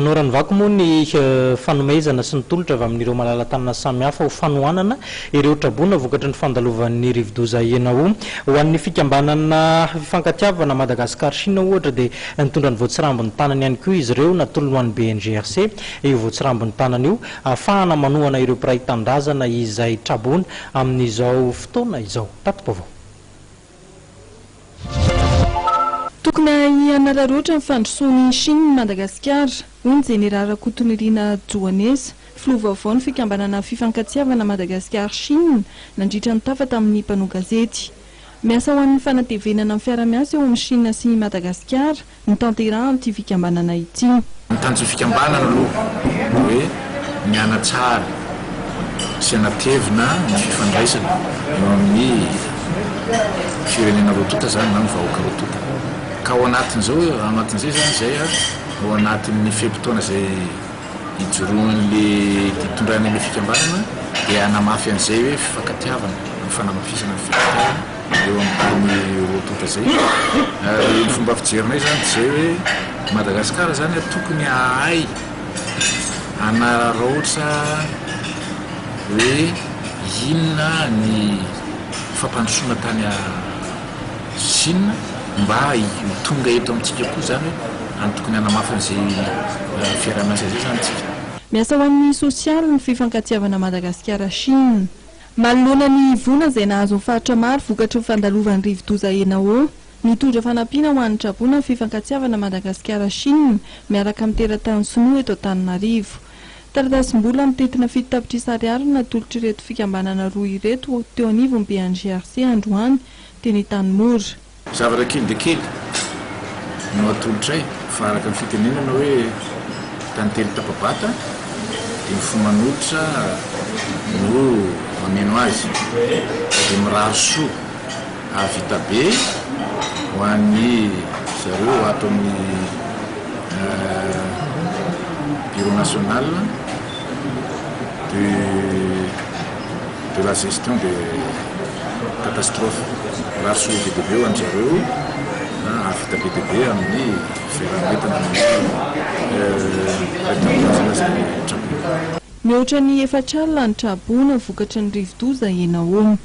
Norany vako moa ny fanomezana sy ny tolotra avy amin'ireo malala-tanana samihafa ho fanohanana ireo trabona vokatry ny fandalovan'ny rivodoza Enao ho an'ny fikambanana fifankatiavana Madagasikara Chine ohatra dia nitondra ny voatsirambiny tanany ihany koa izy ireo natolo ho an'ny BNGRC io voatsirambiny tanany io ahafahana manohana ireo mpiray tandrazana izay trabona amin'izao fotoana izao. Tato-pavao. Tokony ianararoatra ny fandrosoan'ny Chine Madagasikara, hoy ny Jenerala Kotonirina Joanesa, filoha-vaovao ny fikambanana fifankatiavana Madagasikara Chine, nandritra ny tafa tamin'ny mpanao gazety. Miasa ho an'ny fanatevenana amin'ny fiara-miasa eo amin'ny Chine sy Madagasikara, ny tanterahany ity fikambanana ity. Ny tanjo fikambanana aloha hoe miana tsara sy anatevina ny fifandraisana eo amin'ny firenena roatota zany na ny vahoaka roatota. Ka ao anatin'izay zany zay ao anatin'ny fehim-potoana zay ijoroan'le itondrany le fikambanana dia hanamafy an'izay hoe fifankatiavana ny fanamafisana ny fifankatiavana eo amin'ny roatota zay. Ny fomba fijerinay zany zay hoe Madagasikara zany tokony ahay anaraotra hoe inona ny fampandrosoana tany Chine mba tonga eto amintsika koa zany tokony hanamafy an'izay fiara-miasa zay zany tsika. Miasa ho an'ny sosialy ny fifankatiavana Madagasikara Chine. Manoloana ny vona izay nahazo faritra maro vokatry ny fandalovan'ny rivodoza Enao, nitondra fanampiana ho an'ny trabona ny fifankatiavana Madagasikara Chine miaraka amin'ny teratany sinoa eto Antananarivo. Taratasim-bola mitentina fito tapitrisa ariary natolotra ireto fikambanana roa ireto teo anivon'ny BNGRC androany teny Tanimora. Zavatra kely dia kely no atolotray fa araka ny fitenenana hoe tantely tapabata dia ny fomanotra no mameno azy dia miraro soa avita be ho an'ny zareo ato amin'ny bureau national de la gestion des catastrophes. Raha soa BDB ho an'zareo avita BDB amin'ny fiarametana mihoatra ny efatralina ny trabona vokatry ny rivodoza Enao.